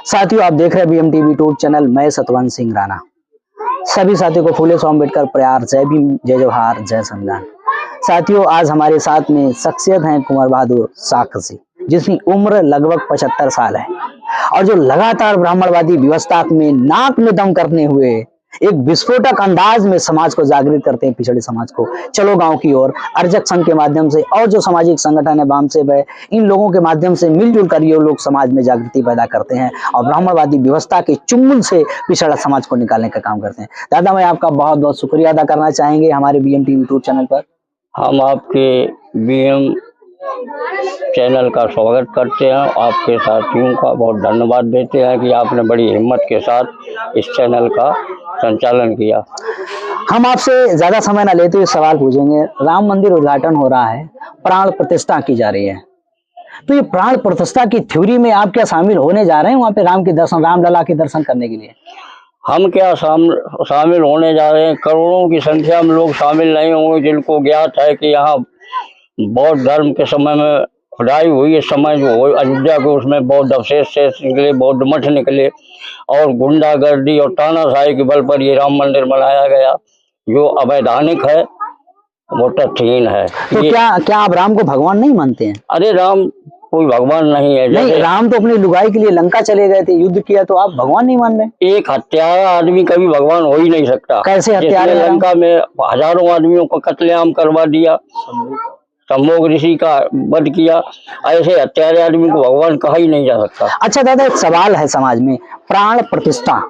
साथियों, आप देख रहे हैं BM TV यूट्यूब चैनल। मैं सतवंत सिंह राणा। सभी साथियों को फूले सो अम्बेडकर प्यार, जय भीम, जय जोहार, जय संविधान। साथियों, आज हमारे साथ में शख्सियत हैं कुंवर बहादुर साकसी, जिसकी उम्र लगभग 75 साल है और जो लगातार ब्राह्मणवादी व्यवस्था में नाक में दम करने हुए एक विस्फोटक अंदाज में समाज को जागृत करते हैं, पिछड़े समाज को। चलो गांव की ओर अर्जक संघ के माध्यम से और जो सामाजिक संगठन है वामसेब है, इन लोगों के माध्यम से मिलजुल कर ये लोग समाज में जागृति पैदा करते हैं और ब्राह्मणवादी व्यवस्था के चुंगल से पिछड़ा समाज को निकालने का काम करते हैं। दादा, मैं आपका बहुत बहुत शुक्रिया अदा करना चाहेंगे हमारे BM TV यूट्यूब चैनल पर। हम आपके BM चैनल का स्वागत करते हैं। आपके साथियों का बहुत धन्यवाद देते हैं कि आपने बड़ी हिम्मत के साथ इस चैनल का संचालन किया। हम आपसे ज्यादा समय न लेते हुए सवाल पूछेंगे। राम मंदिर उद्घाटन हो रहा है, प्राण प्रतिष्ठा की जा रही है, तो ये प्राण प्रतिष्ठा की थ्योरी में आप क्या शामिल होने जा रहे हैं वहाँ पे राम के दर्शन, रामलला के दर्शन करने के लिए? हम क्या शामिल होने जा रहे हैं? करोड़ों की संख्या में लोग शामिल नहीं होंगे जिनको ज्ञात है कि यहाँ बौद्ध धर्म के समय में खुदाई हुई। इस समय जो अयोध्या के उसमें बौद्ध अवशेष निकले, बौद्ध मठ निकले और गुंडागर्दी और तानाशाही के बल पर ये राम मंदिर बनाया गया, जो अवैधानिक है, वो तथ्यहीन है। तो क्या आप राम को भगवान नहीं मानते हैं? अरे राम कोई भगवान नहीं है। नहीं, राम तो अपनी लुगाई के लिए लंका चले गए थे, युद्ध किया, तो आप भगवान नहीं मान रहे? एक हत्यारा आदमी कभी भगवान हो ही नहीं सकता। कैसे हत्यारे? लंका में हजारों आदमियों को कत्लेआम करवा दिया, संभोग ऋषि का वध किया, ऐसे हत्यारे आदमी को भगवान कहा ही नहीं जा सकता। अच्छा दादा, एक सवाल है समाज में, प्राण प्रतिष्ठा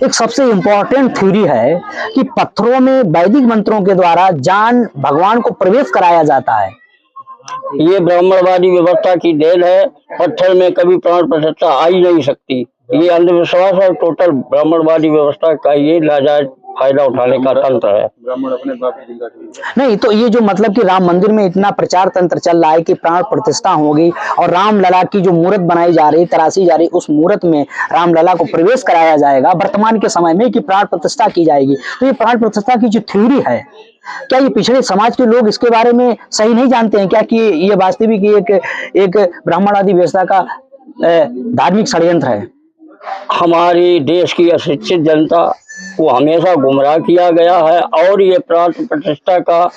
एक सबसे इम्पोर्टेंट थ्योरी है कि पत्थरों में वैदिक मंत्रों के द्वारा जान भगवान को प्रवेश कराया जाता है। ये ब्राह्मणवादी व्यवस्था की देन है। पत्थर में कभी प्राण प्रतिष्ठा आ ही नहीं सकती। ये अंधविश्वास है। टोटल ब्राह्मणवादी व्यवस्था का ये नाजायज फायदा उठाने का तंत्र है। ब्राह्मण अपने बाप नहीं, तो ये जो मतलब कि राम मंदिर में इतना प्रचार तंत्र चल रहा है कि प्राण प्रतिष्ठा होगी और रामलला की जो मूर्त बनाई जा रही, तराशी जा रही, उस मूर्त में रामलला को प्रवेश कराया जाएगा वर्तमान के समय में, कि प्राण प्रतिष्ठा की जाएगी। तो ये प्राण प्रतिष्ठा की जो थ्योरी है, क्या ये पिछड़े समाज के लोग इसके बारे में सही नहीं जानते हैं क्या कि ये वास्तविक एक ब्राह्मणवादी व्यवस्था का धार्मिक षड्यंत्र है? हमारी देश की अशिक्षित जनता को हमेशा गुमराह किया गया है और ये प्राण प्रतिष्ठा का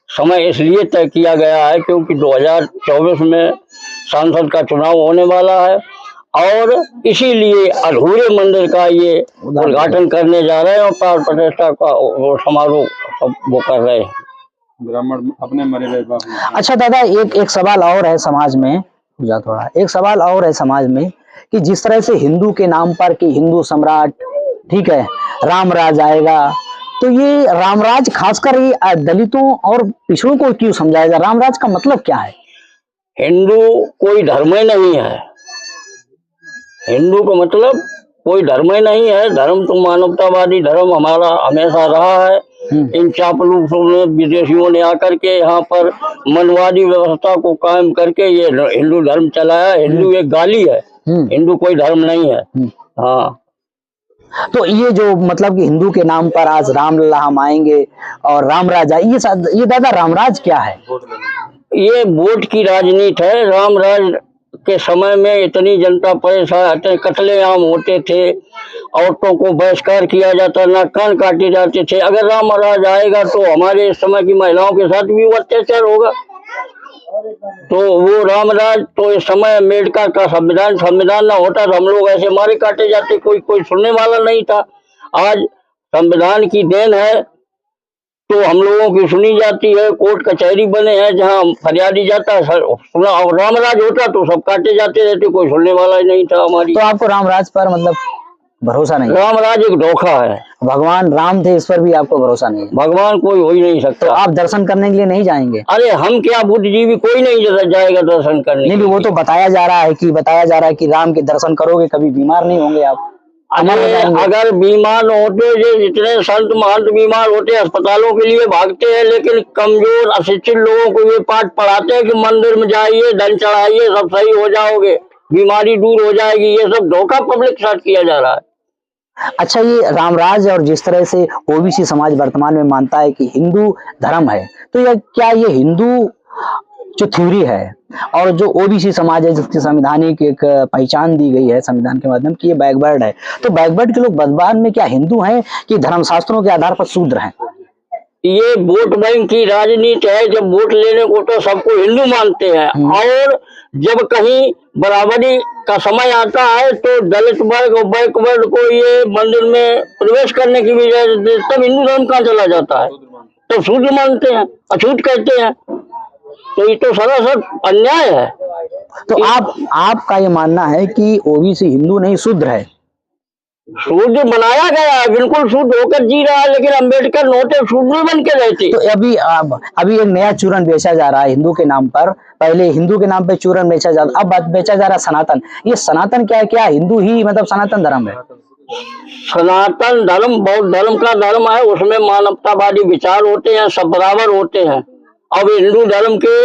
समय इसलिए तय किया गया है क्योंकि 2024 में सांसद का चुनाव होने वाला है और इसीलिए अधूरे मंदिर का ये उद्घाटन करने जा रहे हैं और प्राण प्रतिष्ठा का वो समारोह वो कर रहे हैं। ब्राह्मण अपने मरे हुए। अच्छा दादा, एक सवाल और है समाज में, थोड़ा एक सवाल और है समाज में कि जिस तरह से हिंदू के नाम पर कि हिंदू सम्राट, ठीक है, रामराज आएगा, तो ये रामराज खासकर ये दलितों और पिछड़ों को क्यों समझाएगा? रामराज का मतलब क्या है? हिंदू कोई धर्म ही नहीं है। हिंदू का मतलब कोई धर्म ही नहीं है। धर्म तो मानवतावादी धर्म हमारा हमेशा रहा है। इन चापलूसों ने, विदेशियों ने आकर के यहाँ पर मनवादी व्यवस्था को कायम करके ये हिंदू धर्म चलाया। हिंदू एक गाली है, हिंदू कोई धर्म नहीं है। हाँ, तो ये जो मतलब कि हिंदू के नाम पर आज रामलला हम आएंगे और रामराज आए, ये दादा रामराज क्या है? ये वोट की राजनीति है। रामराज के समय में इतनी जनता परेशान, कत्लेआम होते थे, औरतों को बहिष्कार किया जाता, ना कान काटे जाते थे। अगर रामराज आएगा तो हमारे इस समय की महिलाओं के साथ भी वो अत्याचार होगा। तो वो रामराज तो इस समय अमेरिका का संविधान ना होता तो हम लोग ऐसे मारे काटे जाते, कोई सुनने वाला नहीं था। आज संविधान की देन है तो हम लोगों की सुनी जाती है। कोर्ट कचहरी बने हैं जहाँ फरियादी जाता है, सुना। और रामराज होता तो सब काटे जाते रहते, कोई सुनने वाला ही नहीं था हमारी। तो आपको रामराज पर मतलब भरोसा नहीं? रामराज एक धोखा है। भगवान राम थे, इस पर भी आपको भरोसा नहीं है? भगवान कोई हो ही नहीं सकता। तो आप दर्शन करने के लिए नहीं जाएंगे? अरे हम क्या बुद्धिजीवी, कोई नहीं जाएगा दर्शन करने? नहीं, वो तो बताया जा रहा है कि राम के दर्शन करोगे कभी बीमार नहीं होंगे आप। अगर बीमार होते, जितने संत महंत बीमार होते अस्पतालों के लिए भागते हैं, लेकिन कमजोर अशिक्षित लोगों को ये पाठ पढ़ाते हैं कि मंदिर में जाइए, धन चढ़ाइए, सब सही हो जाओगे, बीमारी दूर हो जाएगी। ये सब धोखा पब्लिक के साथ किया जा रहा है। अच्छा, ये रामराज और जिस तरह से ओबीसी समाज वर्तमान में मानता है कि हिंदू धर्म है, तो क्या ये हिंदू जो थ्योरी है और जो ओबीसी समाज है जिसकी संवैधानिक एक पहचान दी गई है संविधान के माध्यम की ये बैकवर्ड है, तो बैकवर्ड के लोग वर्तमान में क्या हिंदू हैं कि धर्मशास्त्रों के आधार पर शूद्र हैं? ये वोट बैंक की राजनीति है। जब वोट लेने को तो सबको हिंदू मानते हैं, और जब कहीं बराबरी का समय आता है तो दलित वर्ग और बैकवर्ड को ये मंदिर में प्रवेश करने की भी इजाजत दे, तब हिंदू धर्म कहाँ चला जाता है? तब शूद्र मानते हैं, अछूत कहते हैं। तो ये तो सरासर अन्याय है। तो आपका ये मानना है कि ओबीसी हिंदू नहीं शूद्र है? शूद्र बनाया गया है, बिल्कुल शूद्र होकर जी रहा है, लेकिन अंबेडकर नोटे शूद्र बन के रहते। तो अभी एक नया चूरन बेचा जा रहा है हिंदू के नाम पर। पहले हिंदू के नाम पे चूरन बेचा जा, अब बेचा जा रहा सनातन। ये सनातन क्या है? क्या हिंदू ही मतलब सनातन धर्म है? सनातन धर्म बौद्ध धर्म का धर्म है, उसमें मानवतावादी विचार होते हैं, सब बराबर होते हैं। अब हिंदू धर्म के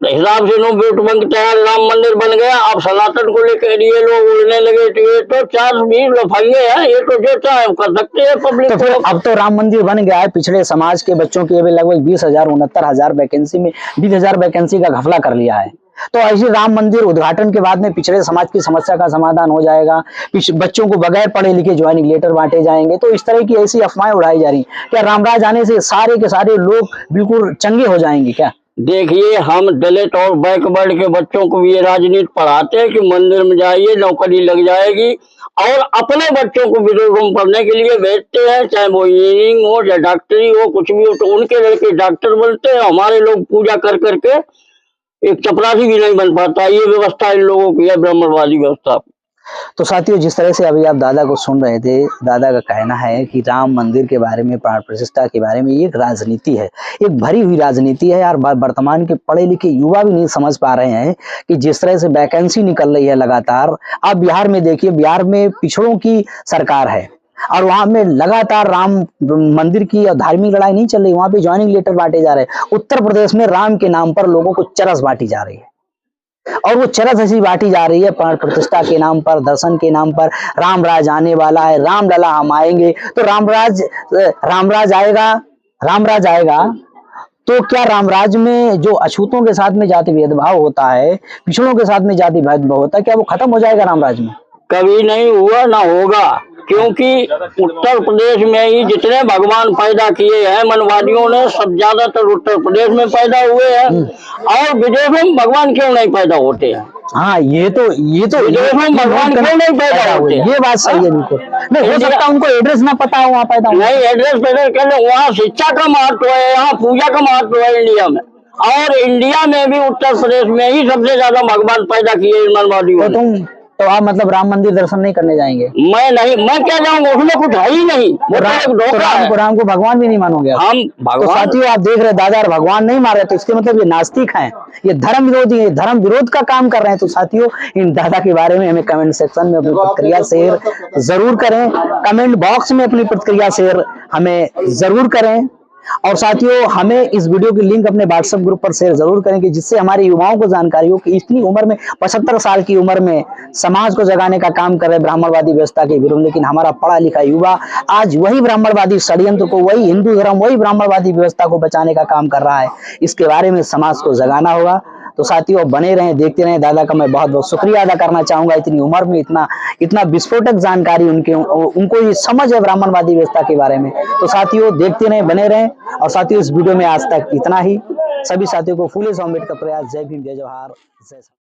हिसाब से लोग वोट बैंक तैयार, राम मंदिर बन गया, अब सनातन को लेकर ये लोग उड़ने लगे। तो ये तो 4-20 लफंगे हैं, ये तो जो चाहे कर सकते हैं पब्लिक। तो फिर अब तो राम मंदिर बन गया है, पिछड़े समाज के बच्चों के लगभग 20,000-69,000 वैकेंसी में 20,000 वैकेंसी का घपला कर लिया है। तो ऐसे राम मंदिर उद्घाटन के बाद में पिछड़े समाज की समस्या का समाधान हो जाएगा, बच्चों को बगैर पढ़े लिखे ज्वाइनिंग लेटर बांटे जाएंगे। तो इस तरह की ऐसी अफवाहें उड़ाई जा रही, क्या रामराज आने से सारे के सारे लोग बिल्कुल चंगे हो जाएंगे क्या? देखिए, हम दलित और बैकवर्ड के बच्चों को भी ये राजनीति पढ़ाते हैं कि मंदिर में जाइए, नौकरी लग जाएगी, और अपने बच्चों को विदेशों में पढ़ने के लिए भेजते हैं, चाहे वो इंजीनियरिंग हो या डॉक्टरी हो, कुछ भी हो। तो उनके लड़के डॉक्टर बनते हैं, हमारे लोग पूजा कर करके एक चपरासी भी नहीं बन पाता। ये व्यवस्था इन लोगों की है, ब्राह्मणवादी व्यवस्था। तो साथियों, जिस तरह से अभी आप दादा को सुन रहे थे, दादा का कहना है कि राम मंदिर के बारे में, प्राण प्रतिष्ठा के बारे में ये एक राजनीति है, एक भरी हुई राजनीति है यार। वर्तमान के पढ़े लिखे युवा भी नहीं समझ पा रहे हैं कि जिस तरह से वैकेंसी निकल रही है लगातार। आप बिहार में देखिए, बिहार में पिछड़ों की सरकार है और वहां में लगातार राम मंदिर की धार्मिक लड़ाई नहीं चल रही, वहां पे ज्वाइनिंग लेटर बांटे जा रहे हैं। उत्तर प्रदेश में राम के नाम पर लोगों को चरस बांटी जा रही है, और वो चरस ऐसी बांटी जा रही है प्राण प्रतिष्ठा के नाम पर, दर्शन के नाम पर। रामराज आने वाला है, रामलला हम आएंगे। तो रामराज आएगा तो क्या रामराज में जो अछूतों के साथ में जाति भेदभाव होता है, पिछड़ों के साथ में जाति भेदभाव होता है, क्या वो खत्म हो जाएगा रामराज में? कभी नहीं हुआ, ना होगा। क्योंकि उत्तर प्रदेश में ही जितने भगवान पैदा किए हैं मनवादियों ने, सब ज्यादातर उत्तर प्रदेश में पैदा हुए हैं। और विदेश में भगवान क्यों नहीं पैदा होते हैं? हाँ, ये तो विदेश में भगवान क्यों नहीं पैदा होते? ये बात सही है बिल्कुल। नहीं हो सकता उनको एड्रेस ना पता हो वहाँ पैदा नहीं, एड्रेस पैदा कर ले। वहाँ शिक्षा का महत्व है, यहाँ पूजा का महत्व है इंडिया में। और इंडिया में भी उत्तर प्रदेश में ही सबसे ज्यादा भगवान पैदा किए मनवादियों ने। तो आप मतलब राम मंदिर दर्शन नहीं करने जाएंगे? मैं क्या जाऊंगा, उसमें कुछ है ही नहीं। राम को भगवान भी नहीं मानोगे हम भगवान? तो साथियों, आप देख रहे दादा भगवान नहीं मान रहे, तो इसके मतलब ये नास्तिक हैं, ये धर्म विरोधी है, धर्म विरोध का काम कर रहे हैं। तो साथियों, इन दादा के बारे में हमें कमेंट सेक्शन में अपनी प्रतिक्रिया शेयर जरूर करें, कमेंट बॉक्स में अपनी प्रतिक्रिया शेयर हमें जरूर करें। और साथियों, हमें इस वीडियो की लिंक अपने व्हाट्सएप ग्रुप पर शेयर जरूर करें कि जिससे हमारे युवाओं को जानकारी हो कि इतनी उम्र में, 75 साल की उम्र में समाज को जगाने का काम कर रहे ब्राह्मणवादी व्यवस्था के विरुद्ध, लेकिन हमारा पढ़ा लिखा युवा आज वही ब्राह्मणवादी षड्यंत्र को, वही हिंदू धर्म, वही ब्राह्मणवादी व्यवस्था को बचाने का काम कर रहा है। इसके बारे में समाज को जगाना होगा। तो साथियों, बने रहें, देखते रहें। दादा का मैं बहुत बहुत शुक्रिया अदा करना चाहूंगा, इतनी उम्र में इतना विस्फोटक जानकारी उनको ये समझ है ब्राह्मणवादी व्यवस्था के बारे में। तो साथियों, देखते रहें, बने रहें। और साथियों, इस वीडियो में आज तक इतना ही। सभी साथियों को फूले अम्बेडकर प्रयास, जय भीम, जय जवाहर, जय